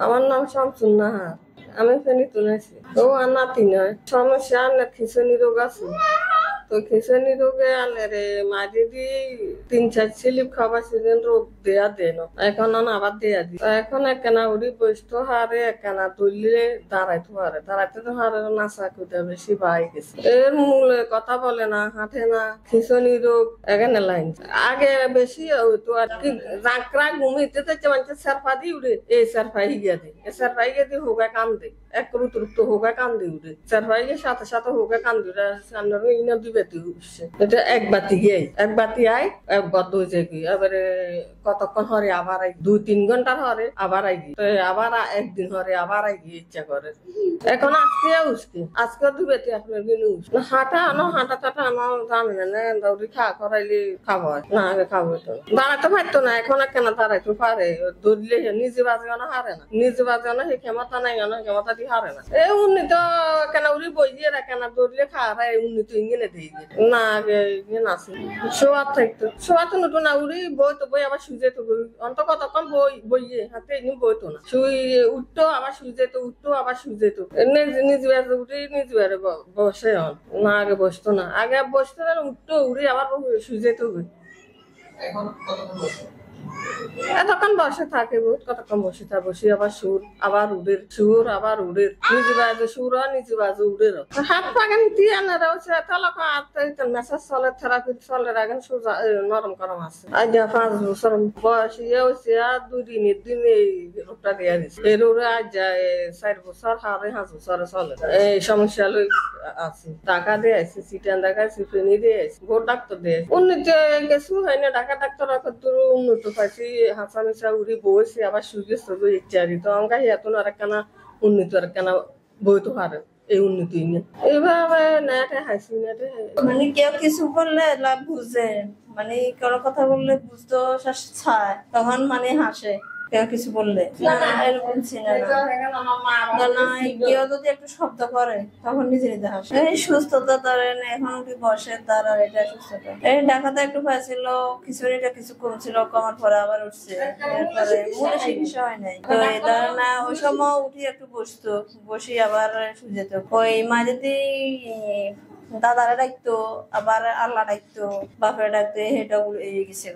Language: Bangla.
আমার নাম শামসুন নাহার। আমি ফেনী তুলেছি। ও আর নাতি নয়, সমস্যা আনলে খিঁচুনি রোগ আছে। তো খিঁচুনি রোগে আনলে রে মাঝে দিয়ে 3-4 স্লিপ খাবার সিজন রোগ দেয়া দেন, এখন আবার দেয়া দি। এখন একখানা উড়ি বসতো হারে, একখানা তুললে দাঁড়াইতে পারে, দাঁড়াইতে তো হারে নাচা কুদা বেশি বাই গেছে। এর মূলে কথা বলে না, হাঁটে না, খিঁচুনি রোগ এখানে লাইন। আগে বেশি হইতো আর কি, জাঁকড়া ঘুমিতে তো মানুষ সারফা দিয়ে উঠে, এই সারফাই গিয়া দে, এ সারফাই গিয়ে দিয়ে হোগা কান্দে, এক রুত হোগা কান্দে উঠে, সারফাই গিয়ে সাথে সাথে হোগা কান্দে উঠে। সামনে ইনা দুই বাতি উঠছে, এটা এক বাতি গিয়ে, এক বাতি আয় এক বদ্ধ হয়েছে কি। এবারে কতক্ষণ হরে আবার আই, 2-3 ঘন্টার হরে আবার আই গিয়ে, তো আবার একদিন হরে আবার আই গিয়ে ইচ্ছা করে। এখন আজকে উঠছে, আজকে দুই বাতি আপনার বিনু উঠছে। হাঁটা আনো, হাঁটা টাটা আনো জানে না, দৌড়ি খাওয়া করাইলে খাবো না, আগে খাবো তো দাঁড়াতে পারতো না, এখন কেন দাঁড়াইতে পারে। দৌড়লে নিজে বাজে না হারে না, নিজে বাজে না সেই ক্ষমতা নাই, ক্ষমতা দিয়ে হারে না। এই উন্নীত কেন উড়ি বই দিয়ে রা কেন দৌড়লে খাওয়া উন্নীত ইংনে দিয়ে না, আগে ইয়ে আছে শোয়ার থাকতো, শোয়াতো নতুন না উড়ি বই তো বই আবার শুয়ে যেত, অন্ত কতক্ষণ বইয়ে হাতে এমনি বইতো না, শুই উঠতো আবার শুয়ে যেত, উঠতো আবার শুয়ে যেত। নিজ বেড়ে উঠে নিজ বেড়ে বসে না, আগে বসতো না, আগে বসতো না, উঠতো উড়ে আবার শুয়ে যেত। এতক্ষণ বসে থাকে, বহুত কতক্ষণ বসে থাকে, বসে আবার সুর আবার উড়ের, সুর আবার উড়ের, নিজে বাজে সুর হয়, নিজে বাজে উড়ের। হাত পাকেন দিয়ে আনা রয়েছে মেসেজ চলে, থেরাপি চলে, এখন সোজা নরম করম আছে। আজ 5 বছর বয়স ইয়ে হয়েছে, আর 2 দিনের দিন এই রোগটা দিয়ে দিচ্ছে। এই রোগে আজ যায় 4 বছর, 5 বছরে চলে। এই সমস্যা লই আছে, টাকা দিয়ে আসছে, সিটান দেখাইছি, ফেনি দিয়ে আসছে, বহুত ডাক্তার দিয়ে উন্নত কিছু হয় না। ঢাকা ডাক্তার উন্নত পাইছি, হাসা মিশা উড়ি বইছে আবার সুযোগ সুযোগ ইত্যাদি। তো আমাকে এত আর একখানা উন্নত আর একখানা বইতে পারে, এই উন্নতি এইভাবে নেটে হাসি নেটে মানে কেউ কিছু বললে লাভ বুঝে, মানে কোনো কথা বললে বুঝতে চায়, তখন মানে হাসে। কেউ কিছু বললে এরকম কেউ যদি একটু শব্দ করে তখন নিজে নিজে হাসে। এই সুস্থতা ধরেন এখন কি বসে তার, আর এটা সুস্থতা। এই ঢাকাতে একটু পাইছিল, খিচুড়িটা কিছু কমছিল, কমার পরে আবার উঠছে, এরপরে মনে চিকিৎসা হয় নাই। তো এই ধরেন ওই সময় উঠি একটু বসতো, বসি আবার শুয়ে যেত। ওই মা যদি দাদারা ডাকতো, আবার আল্লাহ ডাকতো, বাপের ডাকতো, এটা এই গেছে।